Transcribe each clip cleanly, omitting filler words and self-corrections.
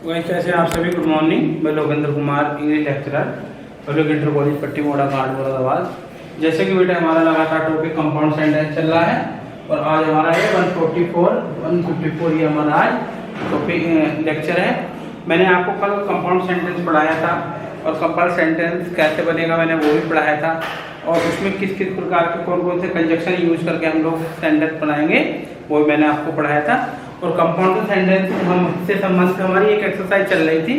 वैसे कैसे आप सभी, गुड मॉर्निंग। मैं Lokendra Kumar, English lecturer, public inter college पट्टी मोड़ा घाट मुरादाबाद। जैसे कि बेटा हमारा लगातार टॉपिक कंपाउंड सेंटेंस चल रहा है और आज हमारा ये 154 ये हमारा आज टॉपिक लेक्चर है। मैंने आपको कल कंपाउंड सेंटेंस पढ़ाया था और कंपाउंड सेंटेंस कैसे बनेगा मैंने वो भी पढ़ाया था और उसमें किस किस प्रकार के कौन कौन से कंजक्शन यूज करके हम लोग सेंटेंस बनाएंगे वो भी मैंने आपको पढ़ाया था। और कंपाउंड सेंटेंस हम से संबंधित हमारी एक एक्सरसाइज चल रही थी,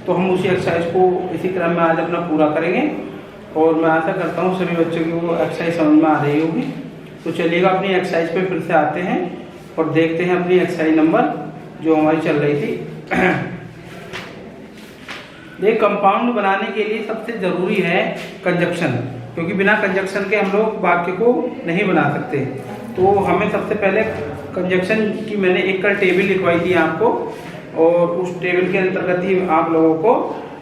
तो हम उसी एक्सरसाइज को इसी क्रम में आज अपना पूरा करेंगे और मैं आशा करता हूँ सभी बच्चों की वो एक्सरसाइज समझ में आ रही होगी। तो चलिएगा अपनी एक्सरसाइज पे फिर से आते हैं और देखते हैं अपनी एक्सरसाइज नंबर जो हमारी चल रही थी। ये कंपाउंड बनाने के लिए सबसे जरूरी है कंजक्शन, क्योंकि बिना कंजक्शन के हम लोग वाक्य को नहीं बना सकते। तो हमें सबसे पहले कंजक्शन की मैंने एक कल टेबल लिखवाई थी आपको और उस टेबल के अंतर्गत ही आप लोगों को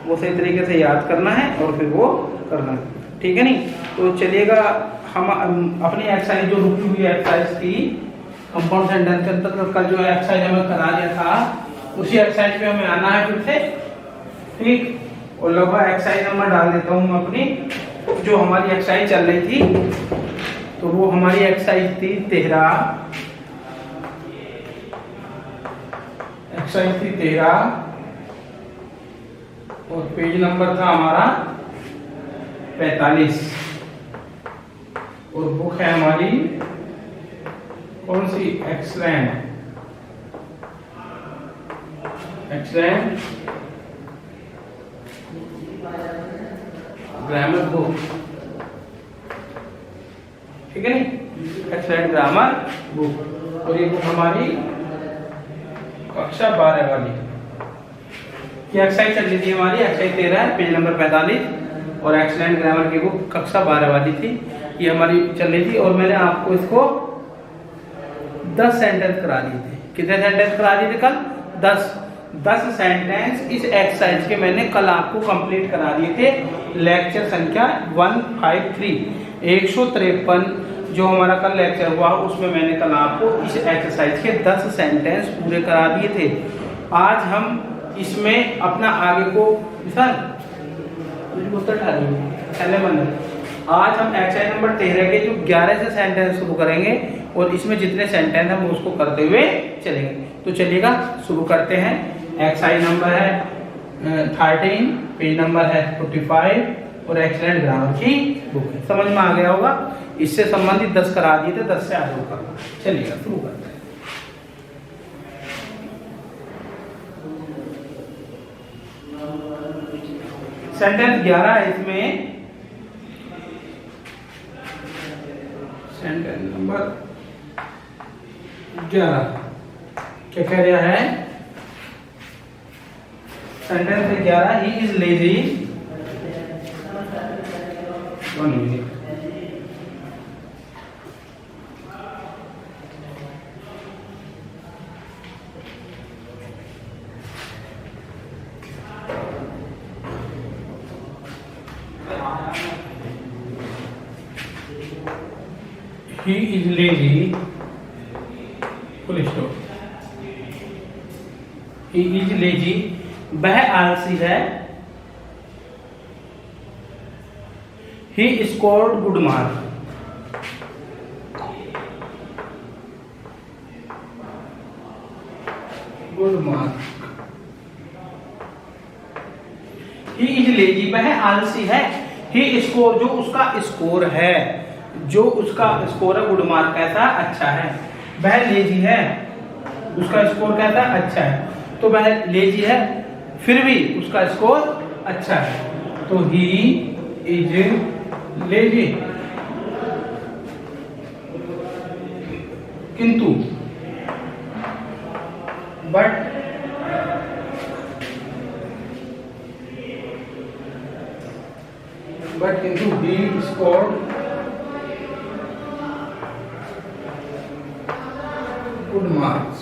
वो सही तरीके से याद करना है और फिर वो करना है, ठीक है नहीं। तो चलिएगा हम अपनी एक्सरसाइज जो रुकी हुई एक्सरसाइज थी कंपाउंड सेंटेंस के अंतर्गत कल जो एक्सरसाइज हमें करा दिया था उसी एक्सरसाइज पे हमें आना है फिर से, ठीक। और लगभग एक्सरसाइज नंबर डाल देता हूँ मैं अपनी जो हमारी एक्सरसाइज चल रही थी, तो वो हमारी एक्सरसाइज थी 13 और पेज नंबर था हमारा 45 और बुक है हमारी कौन सी, एक्सलेंट ग्रामर बुक, ठीक है नहीं, एक्सलेंट ग्रामर बुक। और ये बुक हमारी कक्षा 12 वाली की एक्सरसाइज चल रही थी हमारी, एक्सरसाइज 13 पेज नंबर 45 और एक्सलेंट ग्रामर की बुक कक्षा 12 वाली थी, ये हमारी चल रही थी। और मैंने आपको इसको 10 सेंटेंस करा दिए थे। कितने सेंटेंस करा दिए थे कल? 10 सेंटेंस इस एक्सरसाइज के मैंने कल आपको कंप्लीट करा दिए थे। लेक्चर संख्या 153 153 जो हमारा कल लेक्चर हुआ उसमें मैंने कल आपको इस एक्सरसाइज के 10 सेंटेंस पूरे करा दिए थे। आज हम इसमें अपना आगे को आज हम एक्सरसाइज नंबर 13 के जो 11 से सेंटेंस शुरू करेंगे और इसमें जितने सेंटेंस हम उसको करते हुए चलेंगे। तो चलिएगा शुरू करते हैं। एक्सरसाइज नंबर है 13, पेज नंबर है 45 और एक्सलेंट ग्रामर की बुक है। समझ में आ गया होगा। इससे संबंधित 10 करा दिए थे, 10 से आगे करना। चलिएगा शुरू करते हैं। सेंटेंस 11 है इसमें, सेंटेंस नंबर 11 क्या कह रहा है? Sentence 11, he is lazy, he is lazy, full stop। he is lazy, वह आलसी है। he scored good mark, he is lazy, वह आलसी है। he scored, जो उसका स्कोर है, जो उसका स्कोर है गुड मार्क कैसा, अच्छा है। वह लेजी है, उसका स्कोर कैसा, अच्छा है। तो वह लेजी है फिर भी उसका स्कोर अच्छा है, तो ही इज लेजी। किंतु बट किंतु he scored good marks.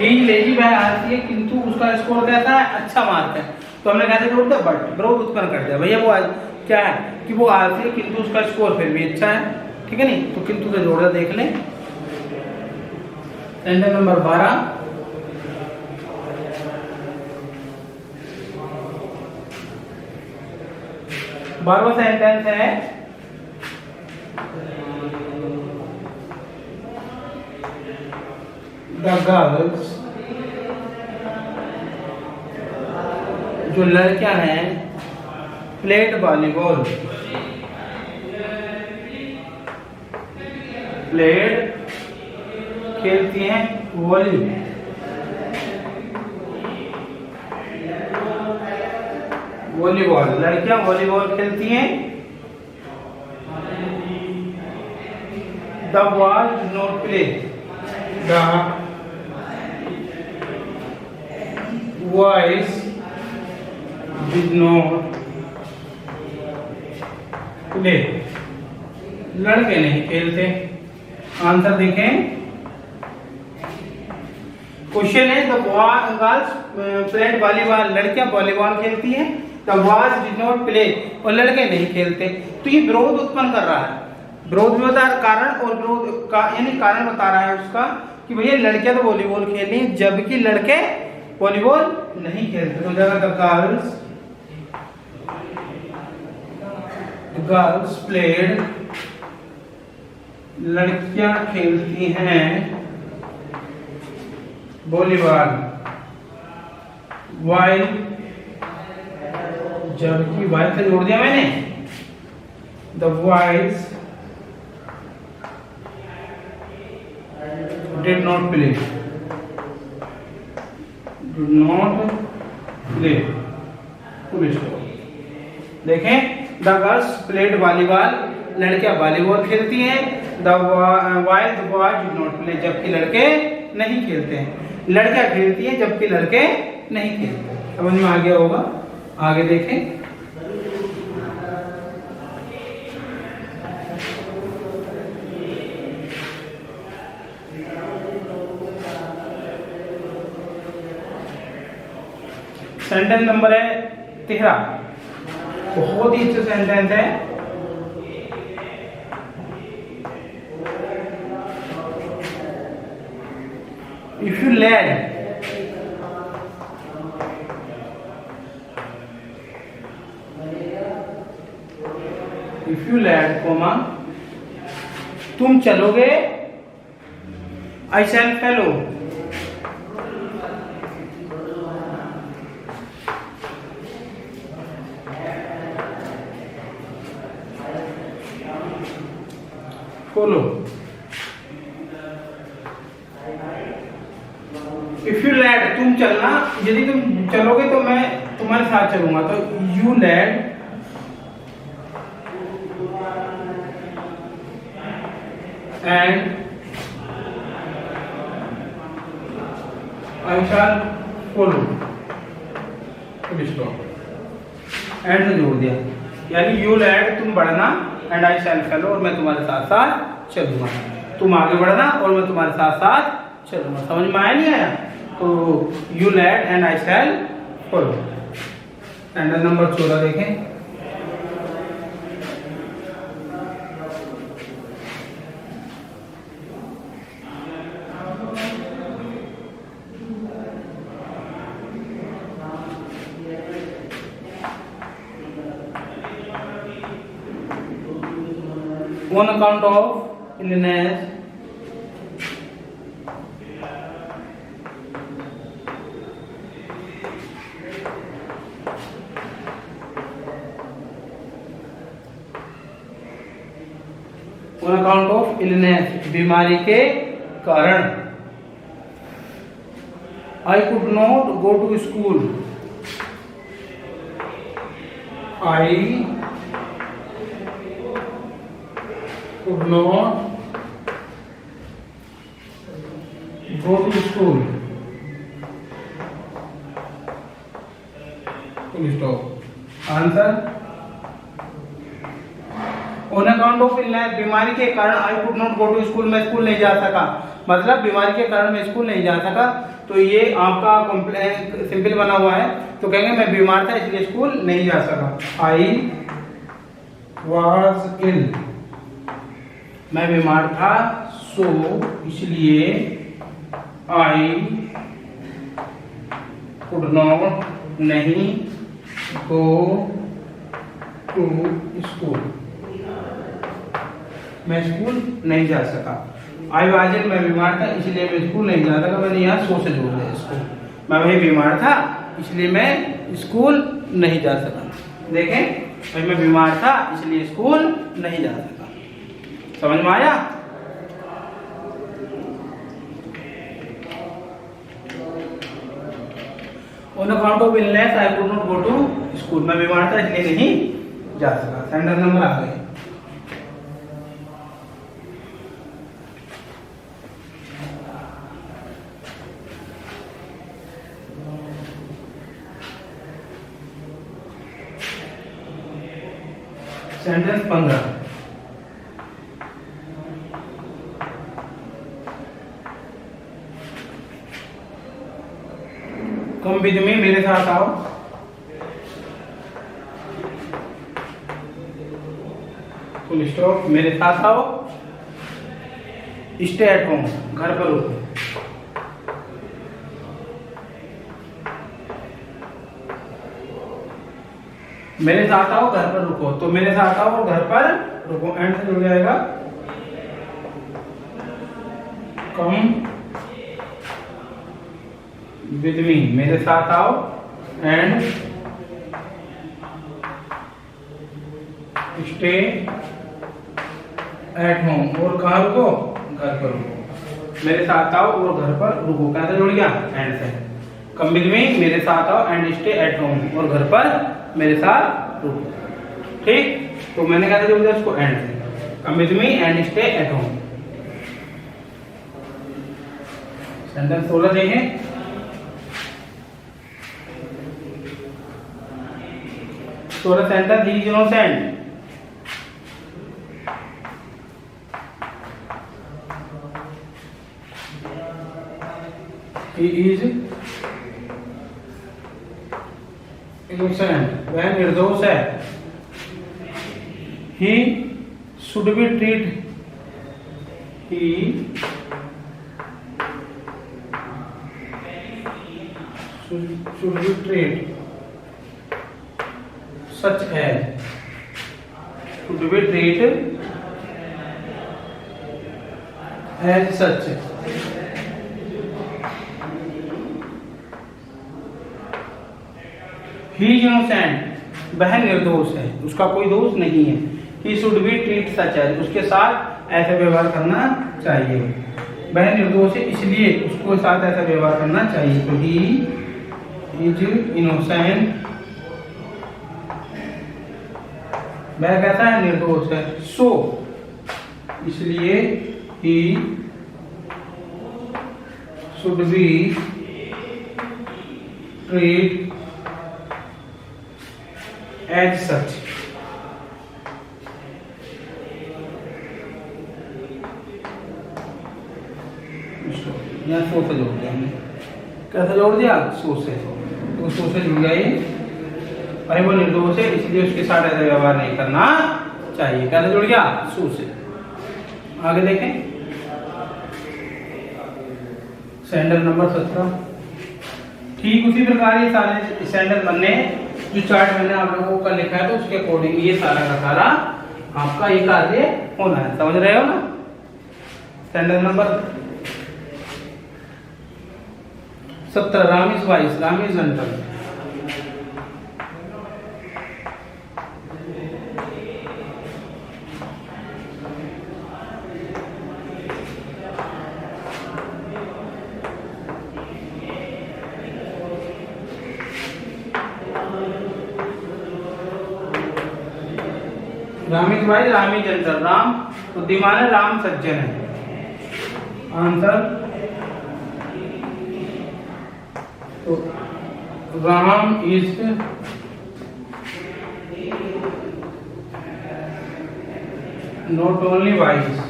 He lazy, वह आलसी है किंतु उसका स्कोर कैसा है, अच्छा मार्क है। तो हमने कैसे जोड़ दिया, बट विरोध उत्पन्न कर दिया। भैया वो क्या है कि वो आलसी है किंतु उसका स्कोर फिर भी अच्छा है, ठीक है नहीं। तो किंतु से जोड़ा देख लें। सेंटेंस नंबर 12, 12वां सेंटेंस है द गर्ल्स, जो लड़कियां हैं, प्लेड वॉलीबॉल, प्लेड खेलती हैं वॉलीबॉल, लड़कियां वॉलीबॉल खेलती हैं। The boys do not play, the boys did not play, लड़के नहीं खेलते। आंसर देखें, क्वेश्चन है द गर्ल्स प्लेड वॉलीबॉल, लड़कियां वॉलीबॉल खेलती हैं। The boys did not play, और लड़के नहीं खेलते। तो ये विरोध उत्पन्न कर रहा है, विरोध में बता कारण, और विरोध का यानी कारण बता रहा है उसका कि भैया लड़कियां तो वॉलीबॉल खेल रही हैं जबकि लड़के वॉलीबॉल नहीं खेलते। तो जगह गर्ल्स प्लेड, लड़कियां खेलती हैं वॉलीबॉल, वाइल, जबकि वाइल से जोड़ दिया मैंने, the boys did not play, did not play. देखें, द गर्ल्स प्लेड वॉलीबॉल, लड़कियां वॉलीबॉल खेलती हैं। The while the boys did not play, जबकि लड़के नहीं खेलते हैं। लड़कियां खेलती हैं जबकि लड़के नहीं खेलते। समझ में आ गया होगा। आगे देखें, सेंटेंस नंबर है 13, बहुत ही अच्छा सेंटेंस है। इफ यू लैड कोमा, तुम चलोगे, I shall follow, follow. If you lead, तुम चलना, यदि तुम चलोगे तो मैं तुम्हारे साथ चलूंगा। तो you lead and I shall follow, and से जोड़ दिया, यानी यू लैड तुम बढ़ना, एंड आई शैल फॉलो और मैं तुम्हारे साथ साथ चलूंगा। तुम आगे बढ़ना और मैं तुम्हारे साथ साथ चलूंगा। समझ में आया नहीं आया? तो you lead and I shall follow. Sentence number 14 देखें, on account of illness, on account of illness, बीमारी के कारण, I could not go to school, I could not go to school. Full stop. Answer. On account of illness, बीमारी के कारण I could not go to school, मैं school नहीं जा सका। मतलब बीमारी के कारण मैं स्कूल नहीं जा सका। तो ये आपका कंप्लेंट सिंपल बना हुआ है, तो कहेंगे मैं बीमार था इसलिए स्कूल नहीं जा सका। I was ill, मैं बीमार था, सो इसलिए आई कुड नॉट नहीं गो टू स्कूल, मैं स्कूल नहीं जा सका। आई वाज इल, मैं बीमार था इसलिए मैं स्कूल नहीं जा सका। मैंने यहाँ सो से जोड़ दिया इसको, मैं वही बीमार था इसलिए मैं स्कूल नहीं जा सका। देखें भाई, मैं बीमार था इसलिए स्कूल नहीं जा सका। समझ में आया? On account of illness I could not go to school, मैं बीमार था इसलिए नहीं जा सका। सेंटेंस नंबर आ गए। सेंटेंस 15, कम विद मी, मेरे साथ आओ। फुल स्टॉप, मेरे साथ आओ। स्टे एट होम, घर पर रुको। मेरे साथ आओ घर पर रुको, तो मेरे साथ आओ और घर पर रुको एंड से जुड़ जाएगा। कम विद मी, मेरे साथ आओ एंड स्टे एट होम, और कहाँ रुको? घर पर रुको। मेरे साथ आओ और घर पर रुको, कैसे जुड़ गया? एंड से। कम विद मी, मेरे साथ आओ एंड स्टे एट होम, और घर पर मेरे साथ रुको। ठीक, तो मैंने कैसे जोड़ दिया उसको? एंड से। Come with me and stay at home. Sentence 16 देखें। Sentence, he is innocent, he is innocent, वह निर्दोष है। he should be treated, he should be treated such as, should be treated as such। He innocent, वह निर्दोष है, उसका कोई दोष नहीं है। He should be treat such as, उसके साथ ऐसा व्यवहार करना चाहिए। वह निर्दोष है इसलिए उसको साथ ऐसा व्यवहार करना चाहिए। तो ही इज इनोसेंट, वह कैसा है? निर्दोष है। सो इसलिए he should be treat as such. यहाँ सो से जोड़ दिया हमने, कैसे जोड़ दिया? सो से, तो सो से जुड़ गया ये। अरे वो निर्दोष है इसलिए उसके साथ ऐसा व्यवहार नहीं करना चाहिए, कैसे जुड़ गया? सो से। आगे देखें, सेंटेंस नंबर 17। ठीक उसी प्रकार ये सारे सेंटेंस बनने, जो चार्ट मैंने आप लोगों को लिखा है तो उसके अकॉर्डिंग ये सारा का सारा आपका एक कार्य होना है। समझ रहे हो ना? Sentence number 17, Ram is vice, Ram is gentle. Ram is vice, Ram is gentle. Ram बुद्धिमान है, राम सज्जन है। आंसर, तो Ram is not only vice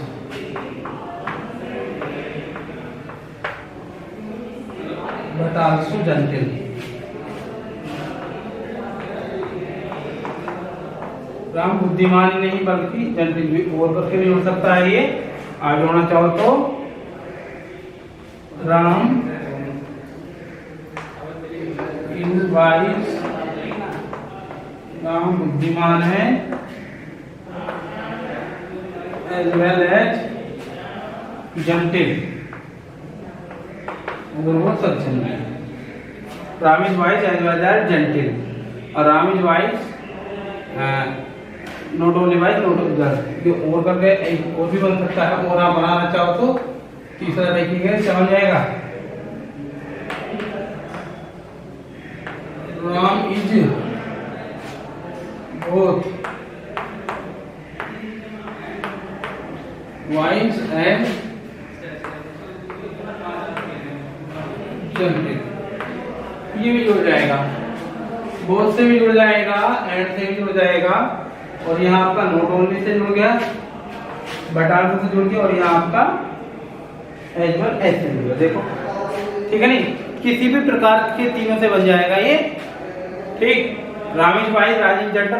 but also gentle. Ram बुद्धिमान ही नहीं बल्कि जेंटल भी, और करके भी हो सकता है। ये आगे होना चाहो तो राम इज वाइस राम बुद्धिमान है एज वेल एज जटिल, अगर वो सक्षम है। Ram is wise as well as जटिल, और Ram is wise not only wise not जो और करके एक और भी बन सकता है, और आप बनाना चाहो तो तीसरा देखिएगा समझ जाएगा। Ram is both wise and जटिल, ये भी जुड़ जाएगा, बोथ से भी जुड़ जाएगा, एंड से भी जुड़ जाएगा, और यहाँ आपका नोट ओनली से जुड़ गया, बटाल से जुड़ गया, और यहाँ आपका एज वेल एज से जुड़ गया। देखो ठीक है नहीं, किसी भी प्रकार के तीनों से बन जाएगा ये। ठीक, Ram is wise Raj is जटिल,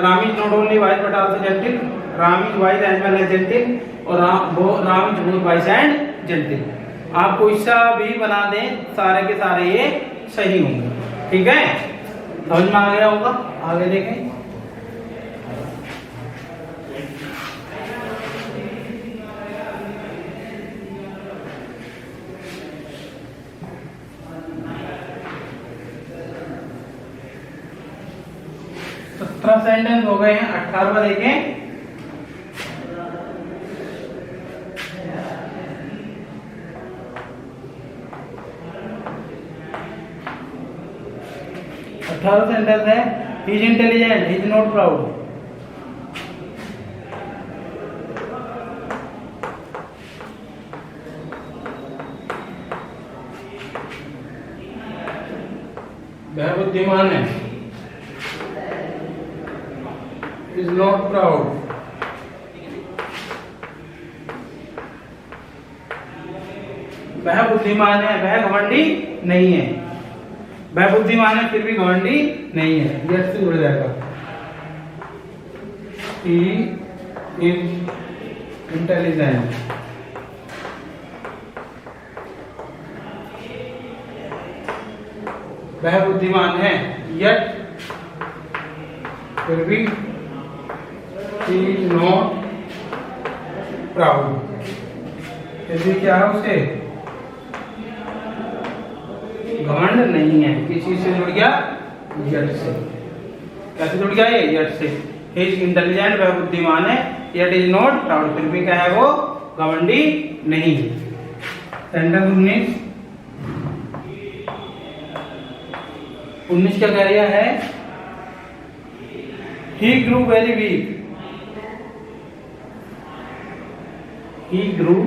Ram is not only wise but also जटिल, Ram is wise as well as जटिल, और Ram is both wise and जटिल। आप कोई सा भी बना दें, सारे के सारे ये सही होंगे। ठीक है, समझ में आ गया होगा। आगे देखें, सेंटेंस हो गए हैं। 18वां देखें, सेंटेंस है he is intelligent, he is not proud. वह बुद्धिमान है, is not proud। वह बुद्धिमान है, वह घमंडी नहीं है। वह बुद्धिमान है फिर भी घमंडी नहीं है, यस से जुड़ जाएगा। He is intelligent, वह बुद्धिमान है, yet फिर भी he is not proud, फिर भी क्या है उसे घमंड नहीं है। किसी से जुड़ गया, यट से। कैसे जुड़ गया ये, यट से। he is intelligent, वह बुद्धिमान है, yet is not proud, फिर भी क्या है वो घमंडी नहीं है। सेंटेंस 19 क्या कह रहा है, he grew very weak, he grew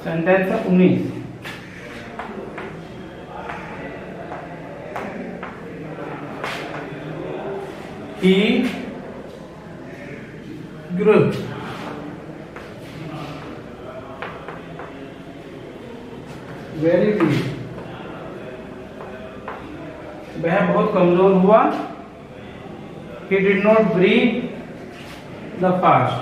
sentence 19 he grew very weak, वह बहुत कमजोर हुआ। he did not breathe the fast,